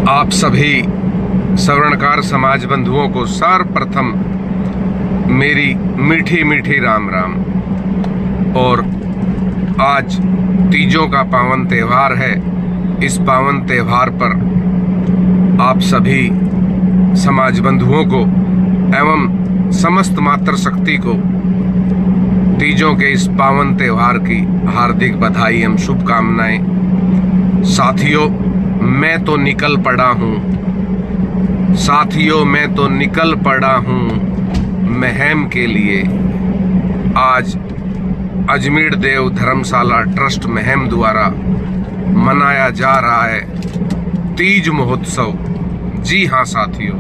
आप सभी सवर्णकार समाज बंधुओं को सर्वप्रथम मेरी मीठी मीठी राम राम। और आज तीजों का पावन त्यौहार है। इस पावन त्यौहार पर आप सभी समाज बंधुओं को एवं समस्त मातृशक्ति को तीजों के इस पावन त्यौहार की हार्दिक बधाई एवं शुभकामनाएं। साथियों, मैं तो निकल पड़ा हूँ महम के लिए। आज अजमेर देव धर्मशाला ट्रस्ट महम द्वारा मनाया जा रहा है तीज महोत्सव। जी हाँ साथियों,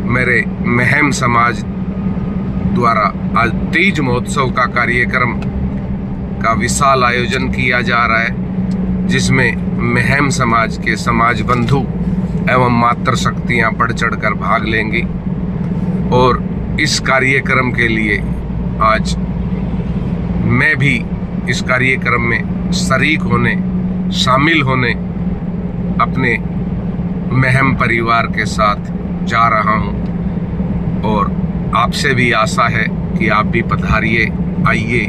मेरे महम समाज द्वारा आज तीज महोत्सव का कार्यक्रम का विशाल आयोजन किया जा रहा है, जिसमें महम समाज के समाज बंधु एवं मातृशक्तियाँ बढ़ चढ़कर भाग लेंगी। और इस कार्यक्रम के लिए आज मैं भी इस कार्यक्रम में शरीक होने, शामिल होने अपने महम परिवार के साथ जा रहा हूँ। और आपसे भी आशा है कि आप भी पधारिए, आइए,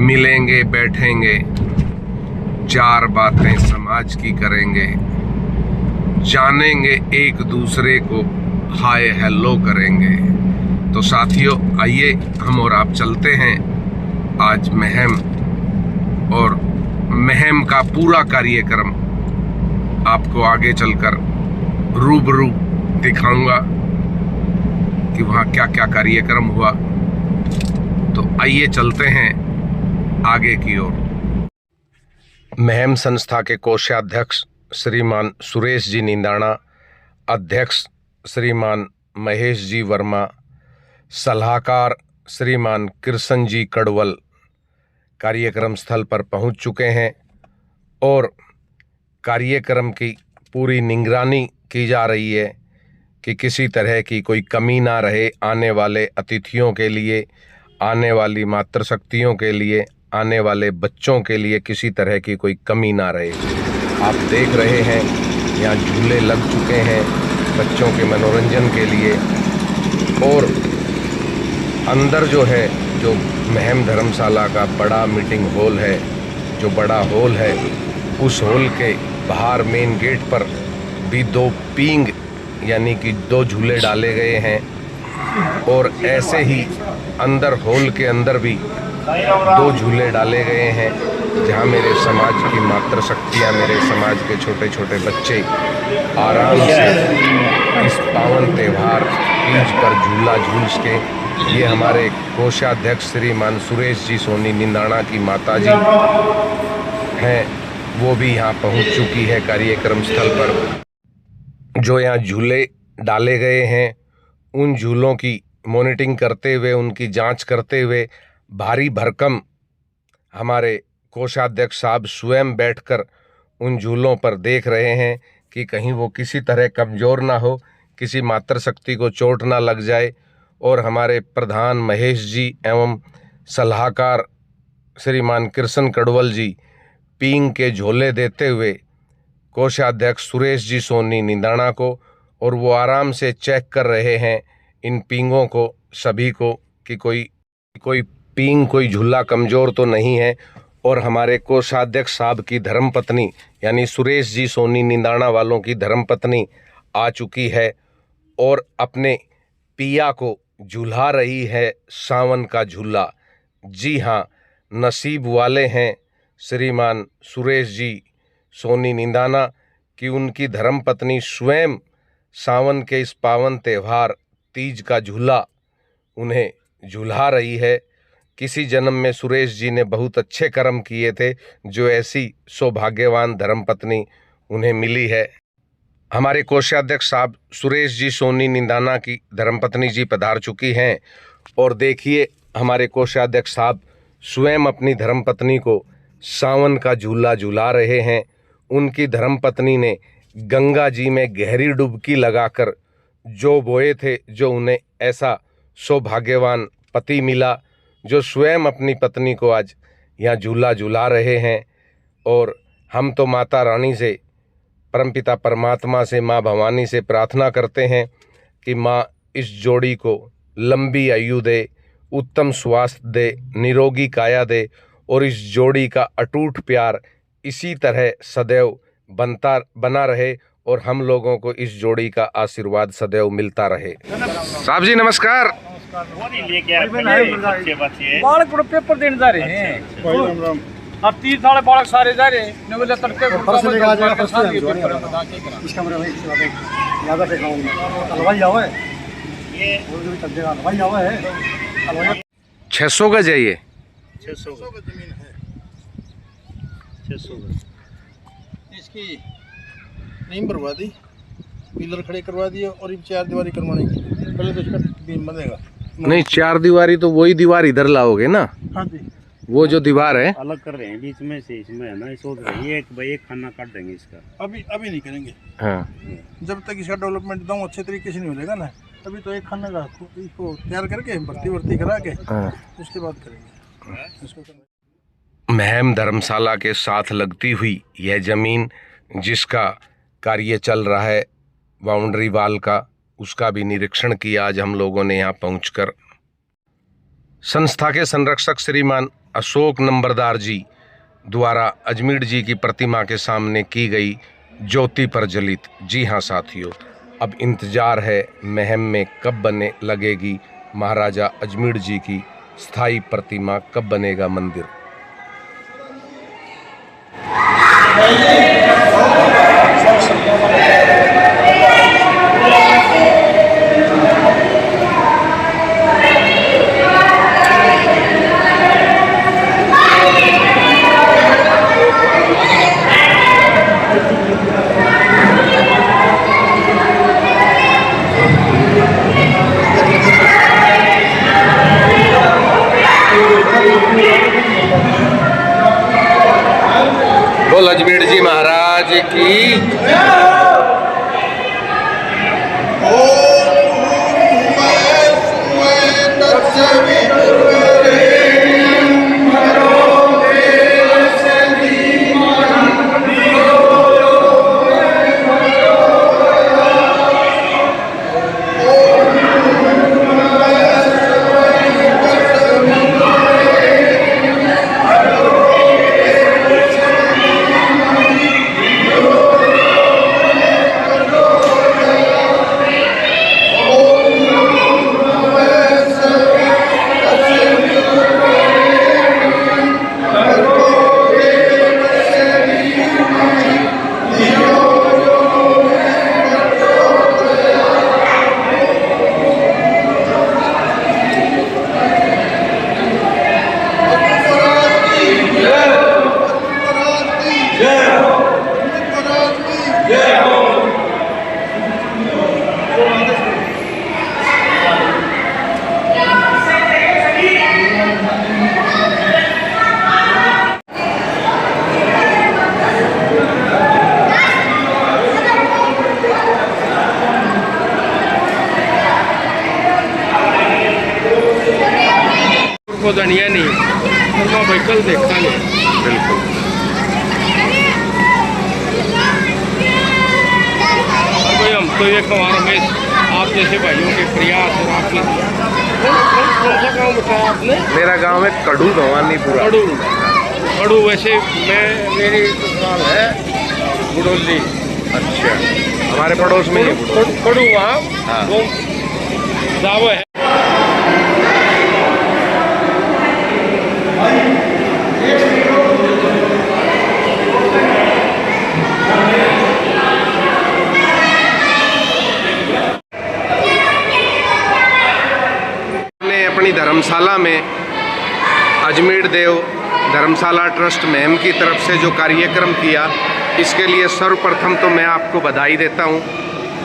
मिलेंगे, बैठेंगे, चार बातें समाज की करेंगे, जानेंगे एक दूसरे को, हाय हेलो करेंगे। तो साथियों, आइए हम और आप चलते हैं आज महम, और महम का पूरा कार्यक्रम आपको आगे चलकर रूबरू दिखाऊंगा कि वहाँ क्या क्या कार्यक्रम हुआ। तो आइए चलते हैं आगे की ओर। महम संस्था के कोषाध्यक्ष श्रीमान सुरेश जी निंदाणा, अध्यक्ष श्रीमान महेश जी वर्मा, सलाहकार श्रीमान कृष्ण जी कड़वल कार्यक्रम स्थल पर पहुंच चुके हैं और कार्यक्रम की पूरी निगरानी की जा रही है कि किसी तरह की कोई कमी ना रहे। आने वाले अतिथियों के लिए, आने वाली मातृशक्तियों के लिए, आने वाले बच्चों के लिए किसी तरह की कोई कमी ना रहे। आप देख रहे हैं यहाँ झूले लग चुके हैं बच्चों के मनोरंजन के लिए। और अंदर जो है, जो महम धर्मशाला का बड़ा मीटिंग हॉल है, जो बड़ा हॉल है, उस हॉल के बाहर मेन गेट पर भी दो पींग यानी कि दो झूले डाले गए हैं। और ऐसे ही अंदर हॉल के अंदर भी दो झूले डाले गए हैं, जहां मेरे समाज की मातृशक्तियाँ, मेरे समाज के छोटे छोटे बच्चे आराम से इस पावन त्यौहार तीज पर झूला झूल के, ये हमारे कोषाध्यक्ष श्रीमान सुरेश जी सोनी निंदाणा की माता जी हैं, वो भी यहाँ पहुँच चुकी है कार्यक्रम स्थल पर। जो यहाँ झूले डाले गए हैं, उन झूलों की मॉनिटरिंग करते हुए, उनकी जांच करते हुए भारी भरकम हमारे कोषाध्यक्ष साहब स्वयं बैठकर उन झूलों पर देख रहे हैं कि कहीं वो किसी तरह कमज़ोर ना हो, किसी मातृशक्ति को चोट ना लग जाए। और हमारे प्रधान महेश जी एवं सलाहकार श्रीमान कृष्ण कड़वल जी पींग के झोले देते हुए कोषाध्यक्ष सुरेश जी सोनी निंदाणा को, और वो आराम से चेक कर रहे हैं इन पींगों को, सभी को, कि कोई पींग, कोई झूला कमज़ोर तो नहीं है। और हमारे कोषाध्यक्ष साहब की धर्मपत्नी यानी सुरेश जी सोनी निंदाणा वालों की धर्मपत्नी आ चुकी है और अपने पिया को झूला रही है सावन का झूला। जी हाँ, नसीब वाले हैं श्रीमान सुरेश जी सोनी निंदाणा कि उनकी धर्मपत्नी स्वयं सावन के इस पावन त्यौहार तीज का झूला उन्हें झूला रही है। किसी जन्म में सुरेश जी ने बहुत अच्छे कर्म किए थे, जो ऐसी सौभाग्यवान धर्मपत्नी उन्हें मिली है। हमारे कोषाध्यक्ष साहब सुरेश जी सोनी निंदाणा की धर्मपत्नी जी पधार चुकी हैं। और देखिए, हमारे कोषाध्यक्ष साहब स्वयं अपनी धर्मपत्नी को सावन का झूला झूला रहे हैं। उनकी धर्मपत्नी ने गंगा जी में गहरी डुबकी लगाकर जो बोए थे, जो उन्हें ऐसा सौभाग्यवान पति मिला, जो स्वयं अपनी पत्नी को आज यहाँ झूला झूला रहे हैं। और हम तो माता रानी से परमपिता परमात्मा से, माँ भवानी से प्रार्थना करते हैं कि माँ इस जोड़ी को लंबी आयु दे, उत्तम स्वास्थ्य दे, निरोगी काया दे और इस जोड़ी का अटूट प्यार इसी तरह सदैव बना रहे और हम लोगों को इस जोड़ी का आशीर्वाद सदैव मिलता रहे। साहब जी नमस्कार। बालक पेपर देने जा रहे हैं, अब 3 साल बालक सारे जा रहे हैं, तड़के ये 600 गज है, ये 600 जमीन है, 600 इसकी नींव भरवा दी, पिलर खड़े करवा दिए और 4 दीवारी करवाने की। पहले तो इसका बीम बनेगा। नहीं 4 दीवारी तो वही दीवार इधर लाओगे ना? हाँ जी, वो जो दीवार है अलग कर रहे हैं बीच में से, इसमें है ना, सोच रहे हैं एक खाना काट देंगे इसका। अभी नहीं करेंगे। हाँ। जब तक इसका डेवलपमेंट एकदम अच्छे तरीके से नहीं मिलेगा ना, अभी तो एक खाना का इसको तैयार करके भर्ती करा के उसके बाद करेंगे इसको। महम धर्मशाला के साथ लगती हुई यह जमीन जिसका कार्य चल रहा है बाउंड्री वाल का, उसका भी निरीक्षण किया आज हम लोगों ने यहाँ पहुंचकर। संस्था के संरक्षक श्रीमान अशोक नंबरदार जी द्वारा अजमेर जी की प्रतिमा के सामने की गई ज्योति प्रज्वलित। जी हाँ साथियों, अब इंतजार है महम में कब बने लगेगी महाराजा अजमेर जी की स्थायी प्रतिमा, कब बनेगा मंदिर। बोल अजमेर जी महाराज की। को धनिया नहीं मैं व्हीकल देखता नहीं। बिल्कुल कोई हम तो एक हमारा में आप जैसे भाइयों के प्रयास और आपकी कौन सा गाँव बताया आपने? मेरा गांव है कड़ू भवानीपुरा। कड़ू वैसे मेरी ससुराल है गुडोली। अच्छा, हमारे पड़ोस में कड़ू वहाँ। हाँ। वो दावा है। अपनी धर्मशाला में अजमेर देव धर्मशाला ट्रस्ट महम की तरफ से जो कार्यक्रम किया, इसके लिए सर्वप्रथम तो मैं आपको बधाई देता हूं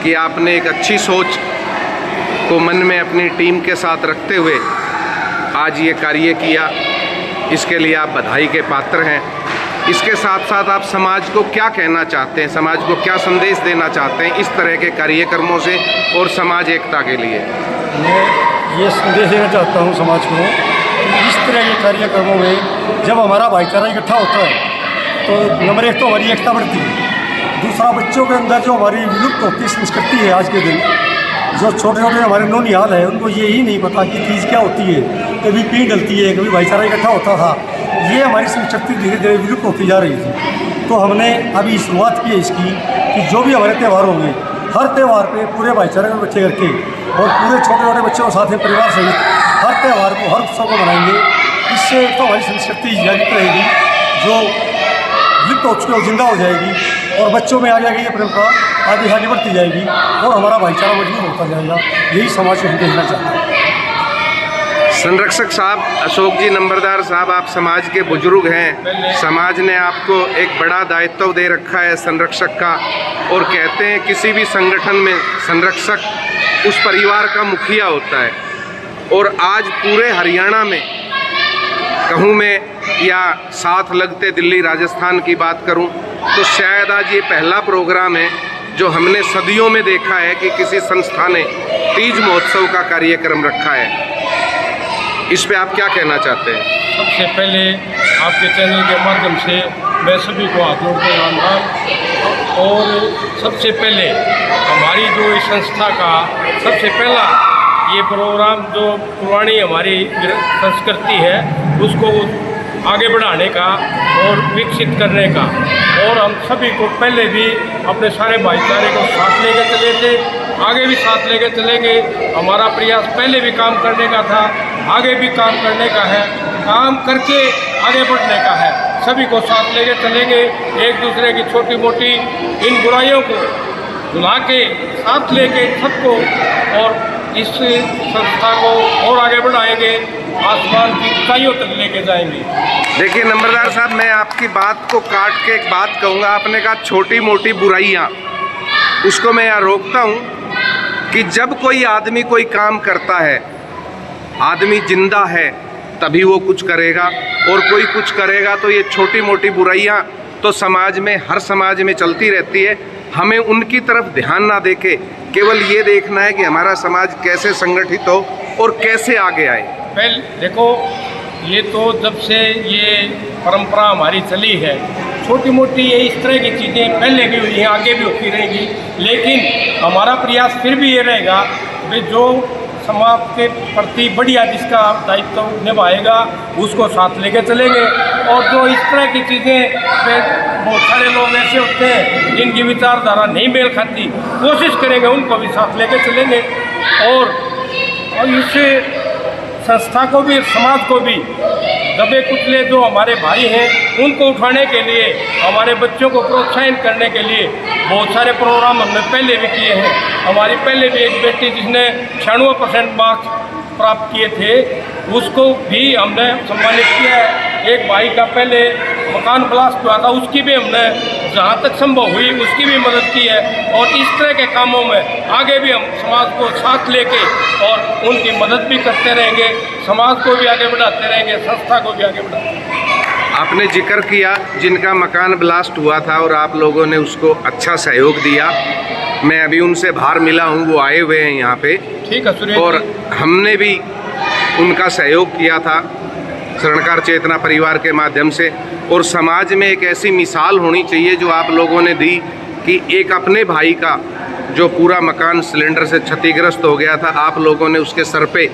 कि आपने एक अच्छी सोच को मन में अपनी टीम के साथ रखते हुए आज ये कार्य किया। इसके लिए आप बधाई के पात्र हैं। इसके साथ साथ आप समाज को क्या कहना चाहते हैं, समाज को क्या संदेश देना चाहते हैं इस तरह के कार्यक्रमों से और समाज एकता के लिए? मैं ये संदेश देना चाहता हूँ समाज को, इस तरह के कार्यक्रमों में जब हमारा भाईचारा इकट्ठा होता है तो नंबर 1 तो हमारी एकता बढ़ती है, दूसरा बच्चों के अंदर जो हमारी विलुप्त होती संस्कृति है आज के दिन, जो छोटे छोटे हमारे नौनिहाल है उनको ये ही नहीं पता कि तीज क्या होती है, कभी पीढ़ डलती है, कभी भाईचारा इकट्ठा होता था। ये हमारी संस्कृति धीरे धीरे विलुप्त होती जा रही थी। तो हमने अभी शुरुआत की है इसकी कि जो भी हमारे त्यौहार होंगे, हर त्यौहार पे पूरे भाईचारे में इकट्ठे करके और पूरे छोटे छोटे बच्चों के साथ में परिवार सहित हर त्यौहार को, हर उत्सव को मनाएंगे। इससे तो हमारी संस्कृति जागृत रहेगी, जो विलुप्त हो चुकी है जिंदा हो जाएगी और बच्चों में आ जाएगी ये परंपरा, आगे बढ़ती जाएगी और हमारा भाईचारा मजबूत होता जाएगा। यही समाज को हम देखना चाहते हैं। संरक्षक साहब, अशोक जी नंबरदार साहब, आप समाज के बुजुर्ग हैं, समाज ने आपको एक बड़ा दायित्व दे रखा है संरक्षक का, और कहते हैं किसी भी संगठन में संरक्षक उस परिवार का मुखिया होता है। और आज पूरे हरियाणा में कहूँ मैं, या साथ लगते दिल्ली राजस्थान की बात करूँ, तो शायद आज ये पहला प्रोग्राम है जो हमने सदियों में देखा है कि किसी संस्था ने तीज महोत्सव का कार्यक्रम रखा है। इस पे आप क्या कहना चाहते हैं? सबसे पहले आपके चैनल के माध्यम से मैं सभी को हाथ जोड़ के राम राम। और सबसे पहले हमारी जो इस संस्था का सबसे पहला ये प्रोग्राम जो पुरानी हमारी संस्कृति है उसको आगे बढ़ाने का और विकसित करने का, और हम सभी को पहले भी अपने सारे भाईचारे को साथ लेकर चले थे, आगे भी साथ लेकर चलेंगे। हमारा प्रयास पहले भी काम करने का था, आगे भी काम करने का है, काम करके आगे बढ़ने का है। सभी को साथ लेकर चलेंगे, एक दूसरे की छोटी मोटी इन बुराइयों को भुला के साथ लेके सबको, और इस संस्था को और आगे बढ़ाएंगे, आसमान की ऊंचाइयों तक लेके जाएंगे। देखिए नंबरदार साहब, मैं आपकी बात को काट के एक बात कहूँगा। आपने कहा छोटी मोटी बुराइयाँ, उसको मैं यहाँ रोकता हूँ कि जब कोई आदमी कोई काम करता है, आदमी जिंदा है तभी वो कुछ करेगा, और कोई कुछ करेगा तो ये छोटी मोटी बुराइयाँ तो समाज में, हर समाज में चलती रहती है। हमें उनकी तरफ ध्यान ना देके केवल ये देखना है कि हमारा समाज कैसे संगठित हो और कैसे आगे आए। पहले देखो, ये तो जब से ये परंपरा हमारी चली है, छोटी मोटी ये इस तरह की चीज़ें पहले भी हुई हैं, आगे भी होती रहेगी, लेकिन हमारा प्रयास फिर भी ये रहेगा कि जो समाज के प्रति बढ़िया जिसका दायित्व निभाएगा उसको साथ लेके चलेंगे। और जो इस तरह की चीज़ें पे बहुत सारे लोग ऐसे होते हैं जिनकी विचारधारा नहीं मेल खाती, कोशिश करेंगे उनको भी साथ लेके चलेंगे। और इससे संस्था को भी, समाज को भी, दबे कुचले जो हमारे भाई हैं उनको उठाने के लिए, हमारे बच्चों को प्रोत्साहित करने के लिए बहुत सारे प्रोग्राम हमने पहले भी किए हैं। हमारी पहले भी एक बेटी जिसने 96% मार्क्स प्राप्त किए थे, उसको भी हमने सम्मानित किया है। एक भाई का पहले मकान ब्लास्ट हुआ था, उसकी भी हमने जहाँ तक संभव हुई उसकी भी मदद की है। और इस तरह के कामों में आगे भी हम समाज को साथ लेके और उनकी मदद भी करते रहेंगे, समाज को भी आगे बढ़ाते रहेंगे, संस्था को भी आगे बढ़ाते रहेंगे। आपने जिक्र किया जिनका मकान ब्लास्ट हुआ था और आप लोगों ने उसको अच्छा सहयोग दिया। मैं अभी उनसे बाहर मिला हूँ, वो आए हुए हैं यहाँ पे। ठीक है सुरेश, और हमने भी उनका सहयोग किया था स्वर्णकार चेतना परिवार के माध्यम से। और समाज में एक ऐसी मिसाल होनी चाहिए जो आप लोगों ने दी कि एक अपने भाई का जो पूरा मकान सिलेंडर से क्षतिग्रस्त हो गया था, आप लोगों ने उसके सर पे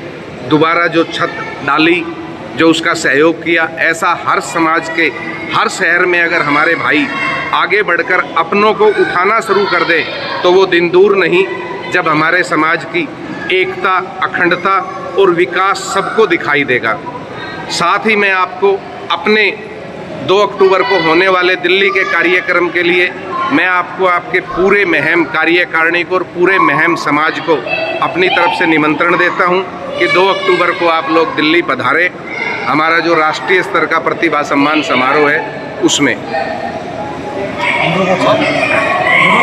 दोबारा जो छत डाली, जो उसका सहयोग किया। ऐसा हर समाज के, हर शहर में अगर हमारे भाई आगे बढ़कर अपनों को उठाना शुरू कर दें तो वो दिन दूर नहीं जब हमारे समाज की एकता, अखंडता और विकास सबको दिखाई देगा। साथ ही मैं आपको अपने 2 अक्टूबर को होने वाले दिल्ली के कार्यक्रम के लिए मैं आपको, आपके पूरे महम कार्यकारिणी को और पूरे महम समाज को अपनी तरफ से निमंत्रण देता हूं कि 2 अक्टूबर को आप लोग दिल्ली पधारें, हमारा जो राष्ट्रीय स्तर का प्रतिभा सम्मान समारोह है उसमें।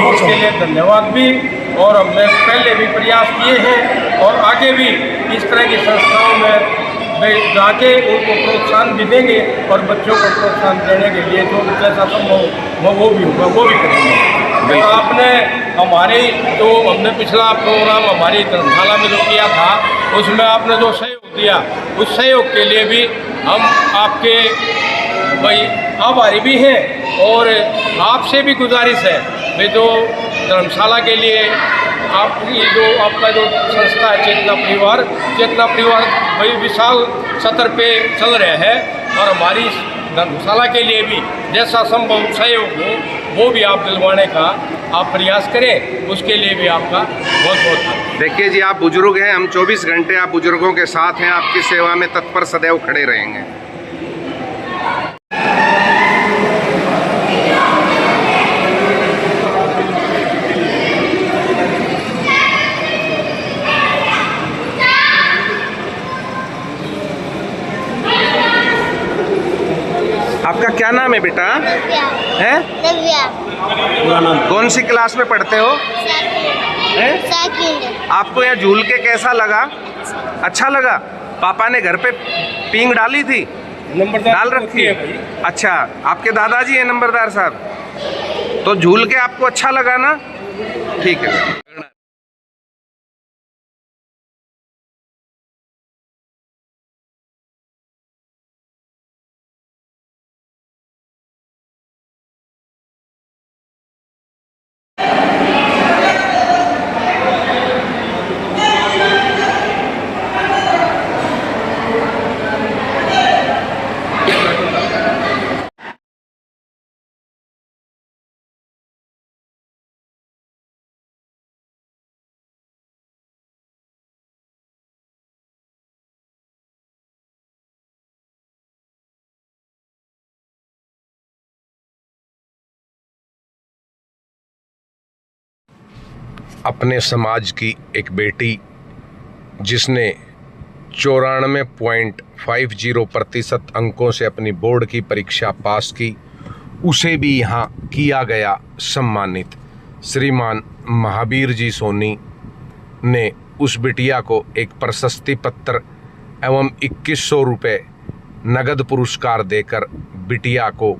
उसके लिए धन्यवाद भी, और हमने पहले भी प्रयास किए हैं और आगे भी इस तरह की संस्थाओं में जाके उनको प्रोत्साहन भी देंगे और बच्चों को प्रोत्साहन देने के लिए जो जैसा संभव वो भी होगा वो भी करेंगे। और आपने हमारे जो हमने पिछला प्रोग्राम हमारी धर्मशाला में जो किया था उसमें आपने जो सहयोग दिया, उस सहयोग के लिए भी हम आपके भाई आभारी भी हैं। और आपसे भी गुजारिश है भाई जो धर्मशाला के लिए आप ये जो आपका जो संस्था है चेतना परिवार भाई विशाल सतर पे चल रहा है और हमारी धर्मशाला के लिए भी जैसा संभव सहयोग हो वो भी आप दिलवाने का आप प्रयास करें, उसके लिए भी आपका बहुत बहुत। देखिए जी, आप बुजुर्ग हैं, हम 24 घंटे आप बुजुर्गों के साथ हैं, आपकी सेवा में तत्पर सदैव खड़े रहेंगे। आपका क्या नाम है बेटा? है दिव्या। कौन सी क्लास में पढ़ते हो? सेकंड। आपको यहाँ झूल के कैसा लगा? अच्छा लगा? पापा ने घर पे पींग डाली थी? डाल रखी है? अच्छा, आपके दादाजी हैं नंबरदार साहब, तो झूल के आपको अच्छा लगा ना? ठीक है। अपने समाज की एक बेटी जिसने 94.50% अंकों से अपनी बोर्ड की परीक्षा पास की, उसे भी यहाँ किया गया सम्मानित। श्रीमान महावीर जी सोनी ने उस बिटिया को एक प्रशस्ति पत्र एवं 2100 रुपये नगद पुरस्कार देकर बिटिया को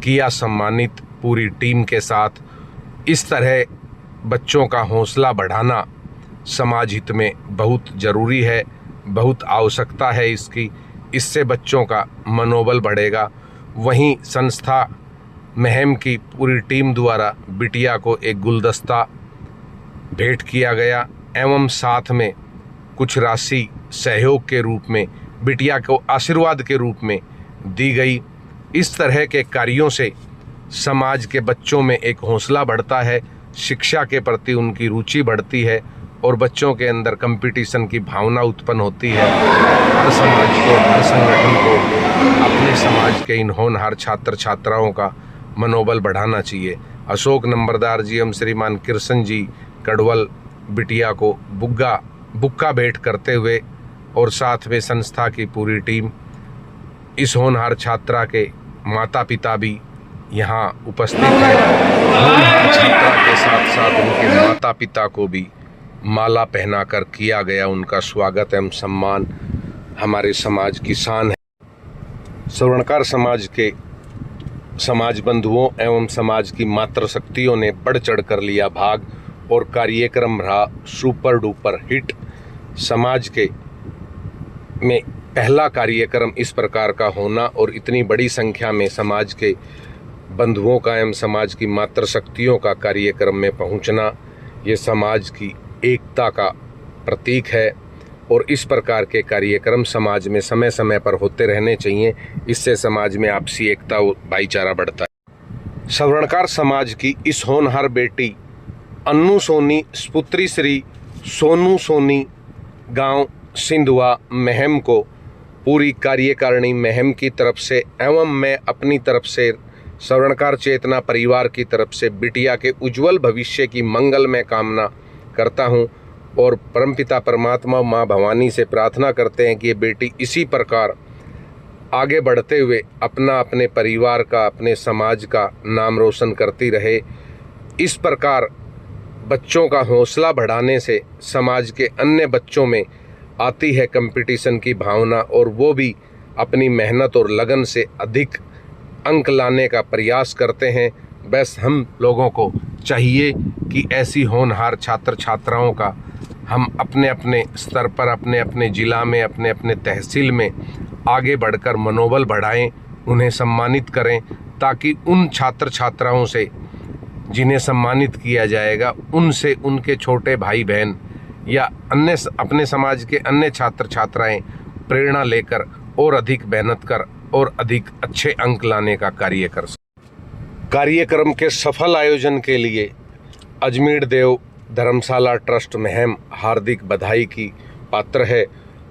किया सम्मानित पूरी टीम के साथ। इस तरह बच्चों का हौसला बढ़ाना समाज हित में बहुत ज़रूरी है, बहुत आवश्यकता है इसकी। इससे बच्चों का मनोबल बढ़ेगा। वहीं संस्था महम की पूरी टीम द्वारा बिटिया को एक गुलदस्ता भेंट किया गया एवं साथ में कुछ राशि सहयोग के रूप में बिटिया को आशीर्वाद के रूप में दी गई। इस तरह के कार्यों से समाज के बच्चों में एक हौसला बढ़ता है, शिक्षा के प्रति उनकी रुचि बढ़ती है और बच्चों के अंदर कंपटीशन की भावना उत्पन्न होती है। हर समाज को, हर संगठन को अपने समाज के इन होनहार छात्र छात्राओं का मनोबल बढ़ाना चाहिए। अशोक नंबरदार जी एवं श्रीमान कृष्ण जी कड़वल बिटिया को बुक्का भेंट करते हुए और साथ में संस्था की पूरी टीम, इस होनहार छात्रा के माता पिता भी यहाँ उपस्थित है। होनहार छात्रा के साथ साथ उनके माता पिता को भी माला पहनाकर किया गया उनका स्वागत एवं सम्मान हमारे समाज की शान है। स्वर्णकार समाज के समाज बंधुओं एवं समाज की मातृशक्तियों ने बढ़ चढ़ कर लिया भाग और कार्यक्रम रहा सुपर डुपर हिट। समाज के में पहला कार्यक्रम इस प्रकार का होना और इतनी बड़ी संख्या में समाज के बंधुओं का एवं समाज की मातृशक्तियों का कार्यक्रम में पहुंचना, ये समाज की एकता का प्रतीक है और इस प्रकार के कार्यक्रम समाज में समय समय पर होते रहने चाहिए। इससे समाज में आपसी एकता और भाईचारा बढ़ता है। स्वर्णकार समाज की इस होनहार बेटी अन्नू सोनी पुत्री श्री सोनू सोनी गांव सिंधुआ महम को पूरी कार्यकारिणी महम की तरफ से एवं मैं अपनी तरफ से स्वर्णकार चेतना परिवार की तरफ से बिटिया के उज्जवल भविष्य की मंगलमय कामना करता हूं और परमपिता परमात्मा माँ भवानी से प्रार्थना करते हैं कि ये बेटी इसी प्रकार आगे बढ़ते हुए अपने परिवार का, अपने समाज का नाम रोशन करती रहे। इस प्रकार बच्चों का हौसला बढ़ाने से समाज के अन्य बच्चों में आती है कंपटीशन की भावना और वो भी अपनी मेहनत और लगन से अधिक अंक लाने का प्रयास करते हैं। बस हम लोगों को चाहिए कि ऐसी होनहार छात्र छात्राओं का हम अपने अपने स्तर पर, अपने अपने ज़िला में, अपने अपने तहसील में आगे बढ़कर मनोबल बढ़ाएं, उन्हें सम्मानित करें ताकि उन छात्र छात्राओं से जिन्हें सम्मानित किया जाएगा उनसे उनके छोटे भाई बहन या अन्य अपने समाज के अन्य छात्र छात्राएं प्रेरणा लेकर और अधिक मेहनत कर और अधिक अच्छे अंक लाने का कार्य कर सकें। कार्यक्रम के सफल आयोजन के लिए अजमेर देव धर्मशाला ट्रस्ट महम हार्दिक बधाई की पात्र है।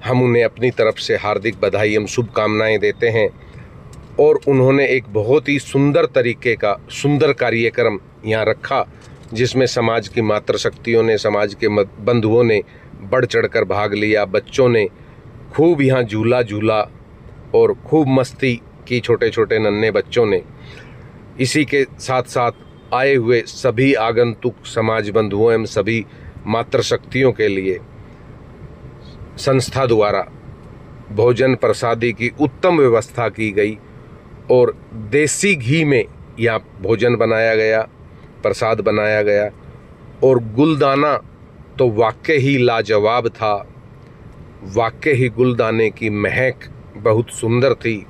हम उन्हें अपनी तरफ से हार्दिक बधाई एवं शुभकामनाएं देते हैं और उन्होंने एक बहुत ही सुंदर तरीके का सुंदर कार्यक्रम यहाँ रखा, जिसमें समाज की मातृशक्तियों ने, समाज के बंधुओं ने बढ़ चढ़कर भाग लिया। बच्चों ने खूब यहाँ झूला झूला और खूब मस्ती की, छोटे छोटे नन्हे बच्चों ने। इसी के साथ साथ आए हुए सभी आगंतुक समाज बंधुओं एवं सभी मातृशक्तियों के लिए संस्था द्वारा भोजन प्रसादी की उत्तम व्यवस्था की गई और देसी घी में यह भोजन बनाया गया, प्रसाद बनाया गया और गुलदाना तो वाकई ही लाजवाब था। वाकई ही गुलदाने की महक बहुत सुंदर थी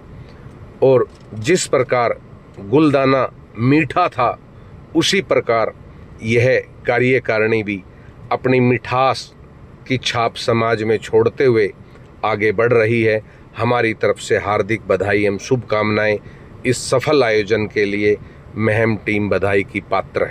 और जिस प्रकार गुलदाना मीठा था उसी प्रकार यह कार्यकारिणी भी अपनी मिठास की छाप समाज में छोड़ते हुए आगे बढ़ रही है। हमारी तरफ से हार्दिक बधाई एवं शुभकामनाएं इस सफल आयोजन के लिए महम टीम बधाई की पात्र है।